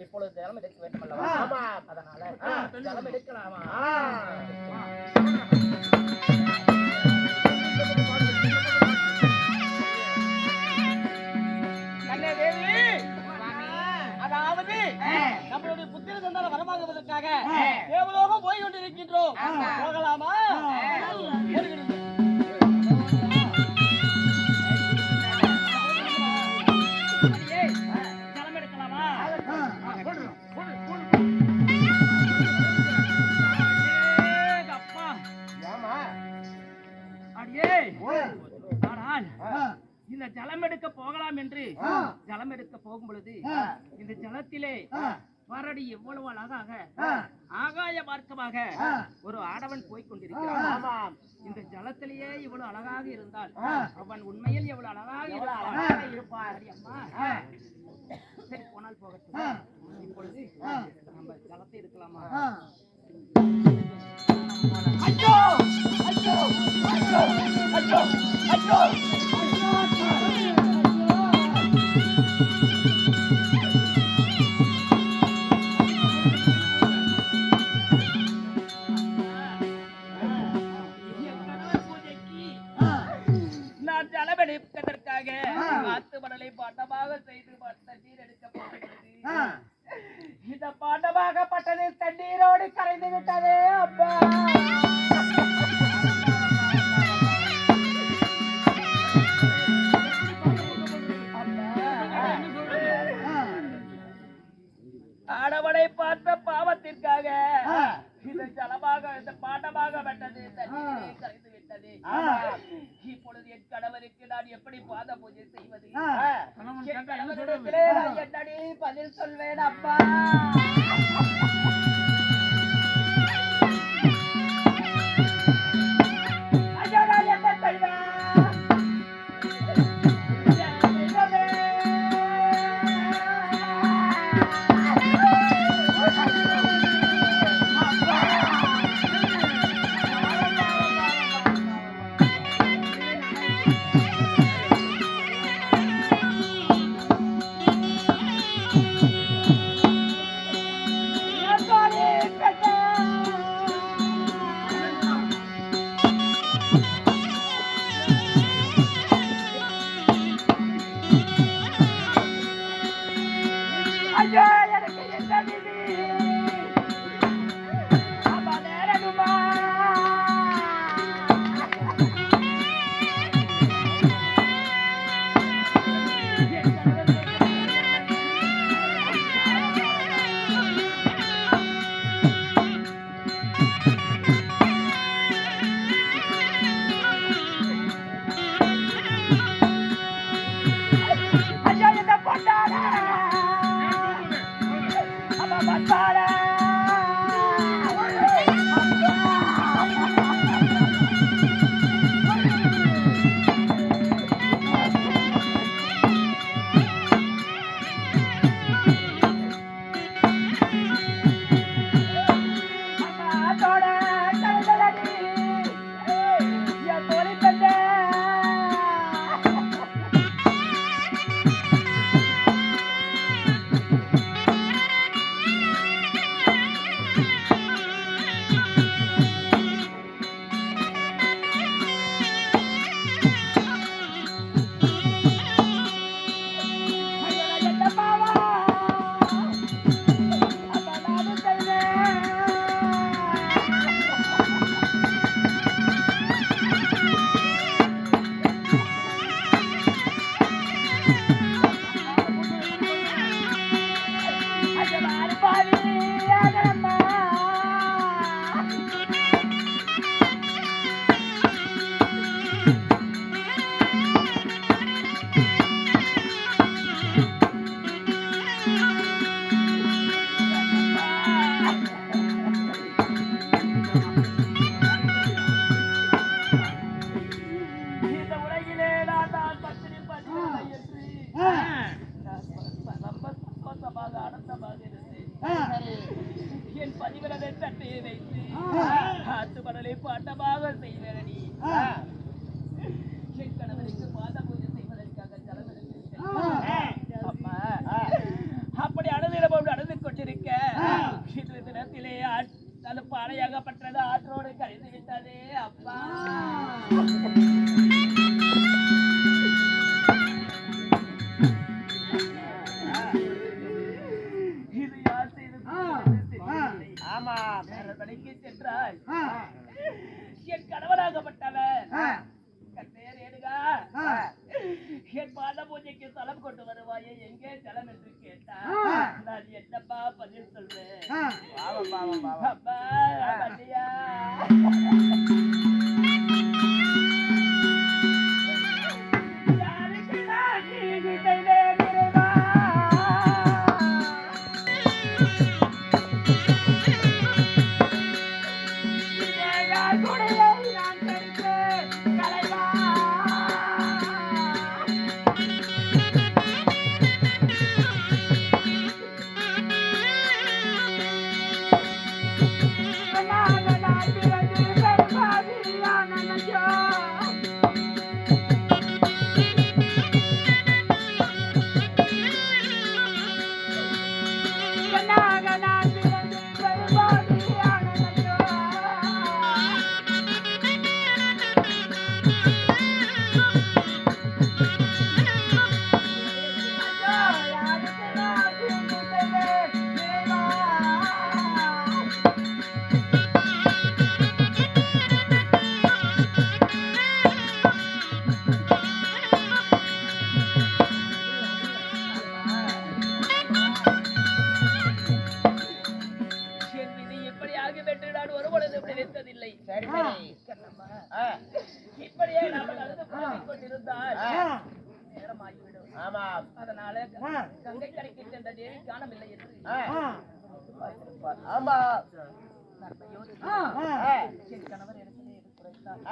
இப்பொழுது ஜலம் எடுக்க வேண்டும் அல்லவா? அதனால ஜலம் எடுக்கலாமா? அதாவது நம்மளுடைய புத்திர சந்தானம் வரமாகுவதற்காக தேவலோகம் போய் கொண்டிருக்கின்றோம். போகலாமா? ஜலம் எடுக்கலாமா? இந்த ஜலம் எடுக்க போகலாம் என்று ஜலம் எடுக்க போகும் பொழுது இந்த ஜலத்திலே வரடி எவ்வளவு அழகாக ஆகாய மார்க்கமாக ஒரு ஆடவன் போய்கொண்டிருக்கிறான். இந்த ஜலத்திலேயே இவ்வளவு அழகாக இருந்தால் அவன் உண்மையில் எவ்வளவு அழகாக இருப்பார். சரி, போனால் போகட்டும். இப்பொழுது நம்ம ஜலத்தை எடுக்கலாமா? ஐயோ ஐயோ ஐயோ ஐயோ ஐயோ நான் ஜலம் எடுப்பதற்காக காத்து மணலை பாட்டமாக செய்து தண்ணீர் எடுக்க போகிறது. இந்த பாட்டமாகப்பட்டது தண்ணீரோடு கரைந்து விட்டதே அப்பா. ஆடவனை பார்த்த பாவத்திற்காக இந்த ஜலமாக இந்த பாட்டமாக விட்டது தண்ணீரை கரைந்து விட்டது. இப்பொழுது என் கணவருக்கு நான் எப்படி பாத பூஜை செய்வது? என்னடி பதில் சொல்வேன் அப்பா? ஐயோ, நான் என்ன செய்வேன்? என் பதிவிரதை தட்டையை வைத்து ஆத்து மணலை பாட்டமாக செய்வேன். என் கணவருக்கு பாத பூஜை செய்வதற்காக ஜலம் எடுத்து அப்படி அணுதிடமும் நடந்து இது யார் செய்தது? ஆமா, அரண்மனைக்கு சென்றாய். என் கணவராகப்பட்டவர் என் பேர் ஏடுகா. என் பாத பூஜைக்கு தலம் கொண்டு வருவாயே, எங்கே ஜலம் என்று கேட்டா நான் என்னப்பா பதில் சொல்றேன்? அப்பா பண்டியா இப்படியே நாங்கள் அழுது புலம்பிக் கொண்டிருந்தால் நேரமாகிவிடும். அதனால கங்கை கரைக்கு சென்ற தேவி காணவில்லை என்று என் கணவர் இடத்திலே எது குறைத்தார்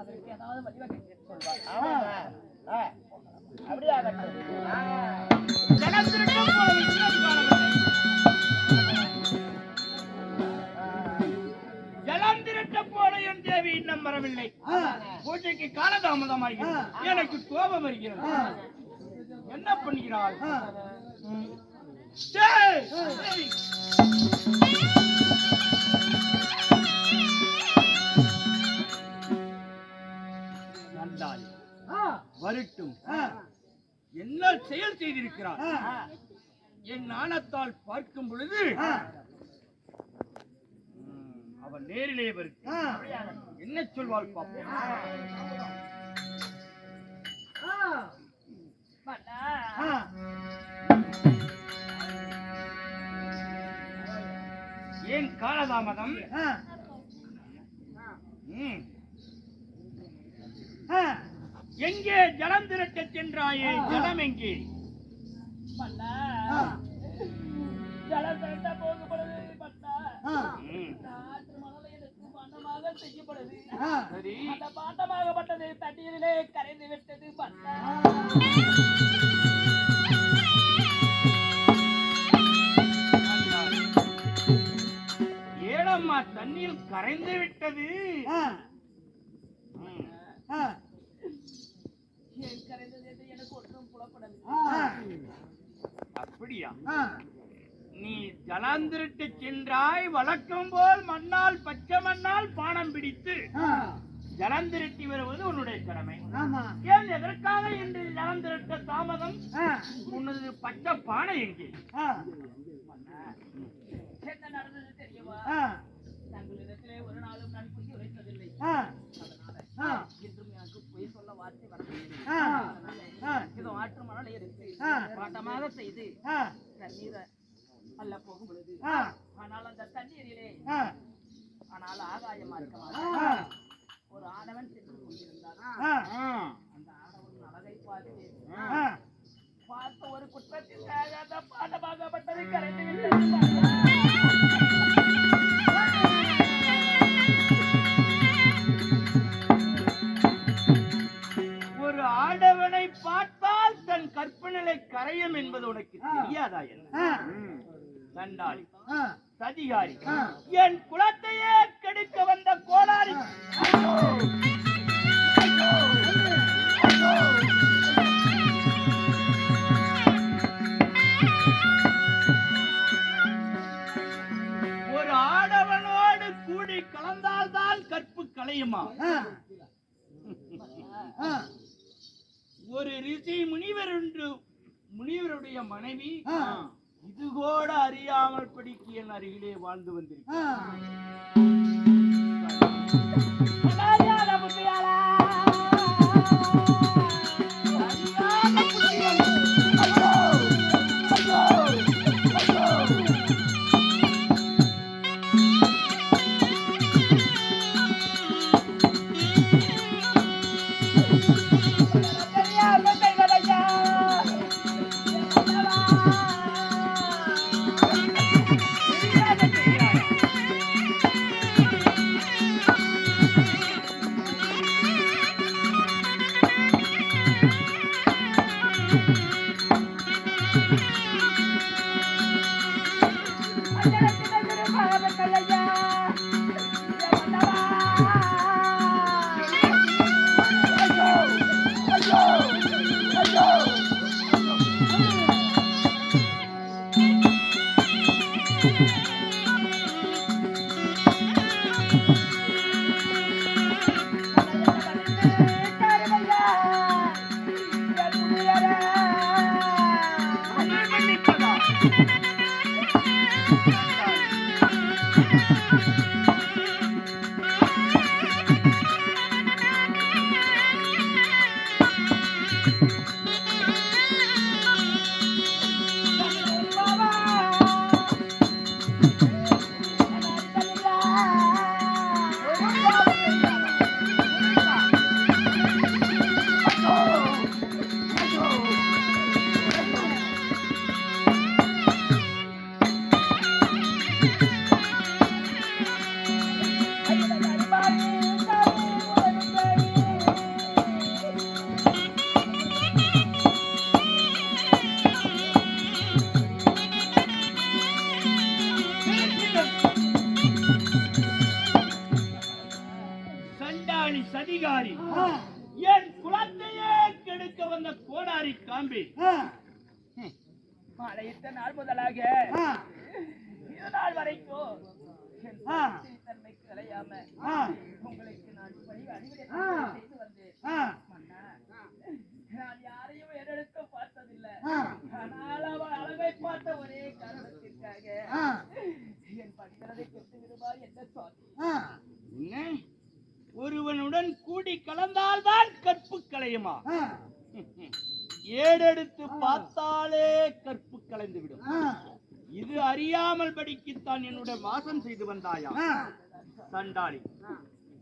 அதற்கு ஏதாவது வழிவகை சொல்வார். ஜலம் திரட்ட போல என் தேவி இன்னும் வரவில்லை. பூஜைக்கு காலதாமதமாகிறது. எனக்கு கோபம் வருகிறது. என்ன பண்ணுகிறாள்? வரட்டும். என்ன செயல் செய்திருக்கிறார்? என் நாணத்தால் பார்க்கும் பொழுது அவன் நேரிலே வருது. என்ன சொல்வாள் பாப்போம். ஏன் காலதாமதம்? எங்கே ஜலம் திரட்ட சென்றாயே? ஜலம் எங்கே? ஜலம் திரட்ட போகும் பொழுது செய்யப்படுது. அந்த பாட்டமாகப்பட்டது தண்ணீரிலே கரைந்து விட்டது. ஏழம்மா தண்ணீர் கரைந்து விட்டது. எனக்கு ஒன்றும் புலப்படவில்லை. அப்படியா? நீ ஜலாந்திரட்டு சென்றாய். வழக்கம் போல் மண்ணால் பச்சை மண்ணால் பானம் பிடித்து ஜலந்திரட்டி வருவது உன்னுடைய கடமை. ஏன் எதற்காக இன்று ஜலந்திரட்ட தாமதம்? உன்னது பச்சை பானை எங்கே? என்ன நடந்தது தெரியுமா? தங்களிடத்திலே ஒரு நாளும் நான் புரிய வைத்ததில்லை. அதனால இன்றும் எனக்கு பொய் சொல்ல வார்த்தை வரவில்லை. இதோ ஆற்று மணலை எடுத்து பாட்டமாக செய்து தண்ணீரை அல்ல போகும் பொழுது ஆனால் அந்த தண்ணீரிலே ஆனால் ஆகாய மார்க்கமாக ஒரு ஆடவன் சென்று கொண்டிருந்தான். அந்த ஆடவன் அழகை பார்த்த ஒரு குற்றத்திற்காக அந்த பாடமாகப்பட்டது கரைந்து விட்டது. ஒரு ஆடவனை பார்த்தால் தன் கற்பனை கரையும் என்பது உனக்கு தெரியாதா? என்ன தண்டாளி சதிகாரி, என் குலத்தையே கெடுக்க வந்த கோளாரி. ஒரு ஆடவனோடு கூடி கலந்தால்தான் கற்பு கலையுமா? ஒரு ரிஷி முனிவருடைய மனைவி இது கூட அறியாமல் படிக்கு என் அருகிலே வாழ்ந்து வந்திருக்கிறார். சதிகாரி என் குலத்தையே கெடுக்க வந்த கோடாரி காம்பி மாலையிட்ட நாள் முதலாக இது நாள் வரைக்கும் தன்மைக்கு விளையாம உங்களுக்கு நான் அறிவுரை செய்து வந்தேன். நான் யாரையும் ஏறெடுத்து பார்த்ததில்லை. ஆனால் அவள் அழகை பார்த்த ஒரே காரணத்திற்காக என் படிக்கிறதை கெட்டு விடுவார் என்ன சுவாமி? ஒருவனுடன் கூடி கலந்தால்தான் கற்பு களையுமா? ஏடெடுத்து பார்த்தாலே கற்பு கலைந்து விடும். இது அறியாமல் படிக்குத்தான் என்னுடைய வாசம் செய்து வந்தாயா சண்டாளி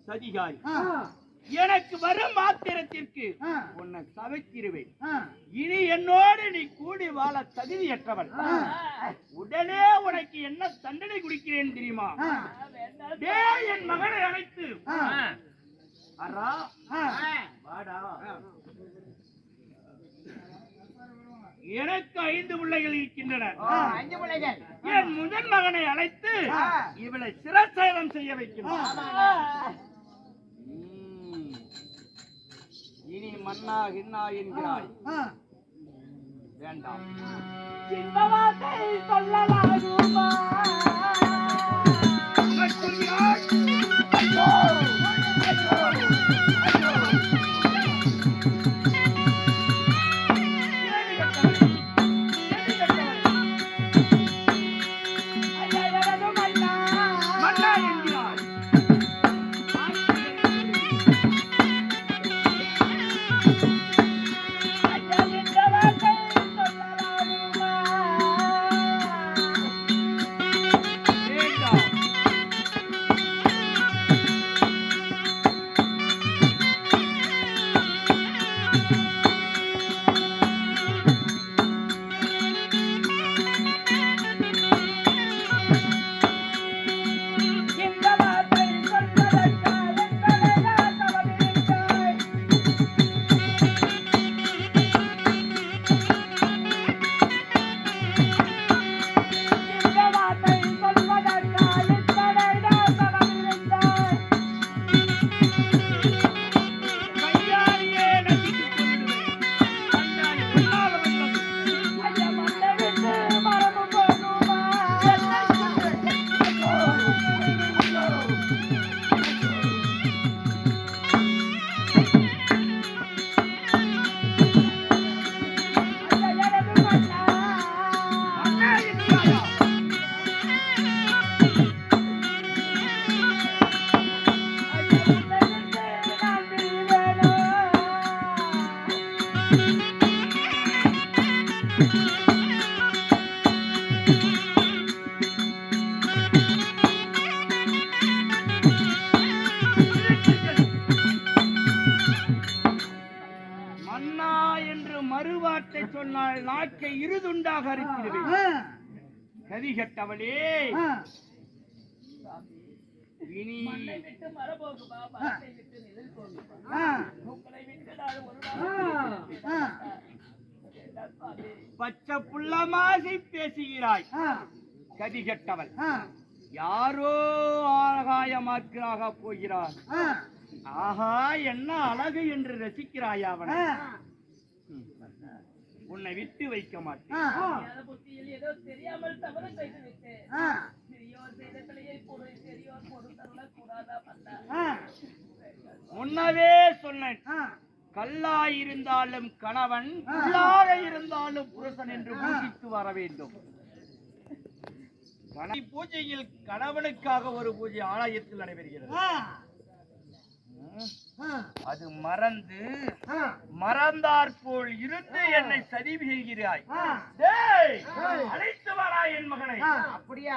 சதிகாரி? எனக்கு வரும் மாத்திரத்திற்கு உன்னை சமைத்திருவேன். இனி என்னோடு நீ கூடி வாழ தகுதியற்றவன். உடனே உனக்கு என்ன தண்டனை குடிக்கிறேன் தெரியுமா? என் மகனை அழைத்து வாடா. எனக்கு 5 பிள்ளைகள் இருக்கின்றன. என் முதன் மகனை அழைத்து இவளை சிரச்சேதம் செய்ய வைக்கிறார். இனி மன்னா கின்னா என்கிறாய். வேண்டாம். சின்னவாத்தை சொல்லலாகுமா? உன்னால் நாக்கை இருதுண்டாக இருக்கிறது. கதி கட்டவளே, இனி விட்டு மரபோகுமா, மரத்தை விட்டு நிழல் போகுமா, உங்களை விட்டு நான் ஒரு பச்சை புள்ள மாசி பேசுகிறாய். கதி கட்டவள் யாரோ ஆகாயமாக்காக போகிறார். ஆஹா, என்ன அழகு என்று ரசிக்கிறாய். அவன் உன்னை விட்டு வைக்க மாட்டேன். ஏதோ தெரியாமல் தவறு செய்து விட்டேன். பெரியோர் செய்த பிழையை பெரியோர் பொறுத்தருள கூடாதா? முன்னவே சொன்னேன், கல்லாயிருந்தாலும் கணவன், கல்லாக இருந்தாலும் புருஷன் என்று பூஜித்து வர வேண்டும். பூஜையில் கணவனுக்காக ஒரு பூஜை ஆலயத்தில் நடைபெறுகிறது. அது மறந்தாற்போல் இருந்து என்னை சதி செய்கிறாய். அழைத்து வரா என் மகனை. அப்படியே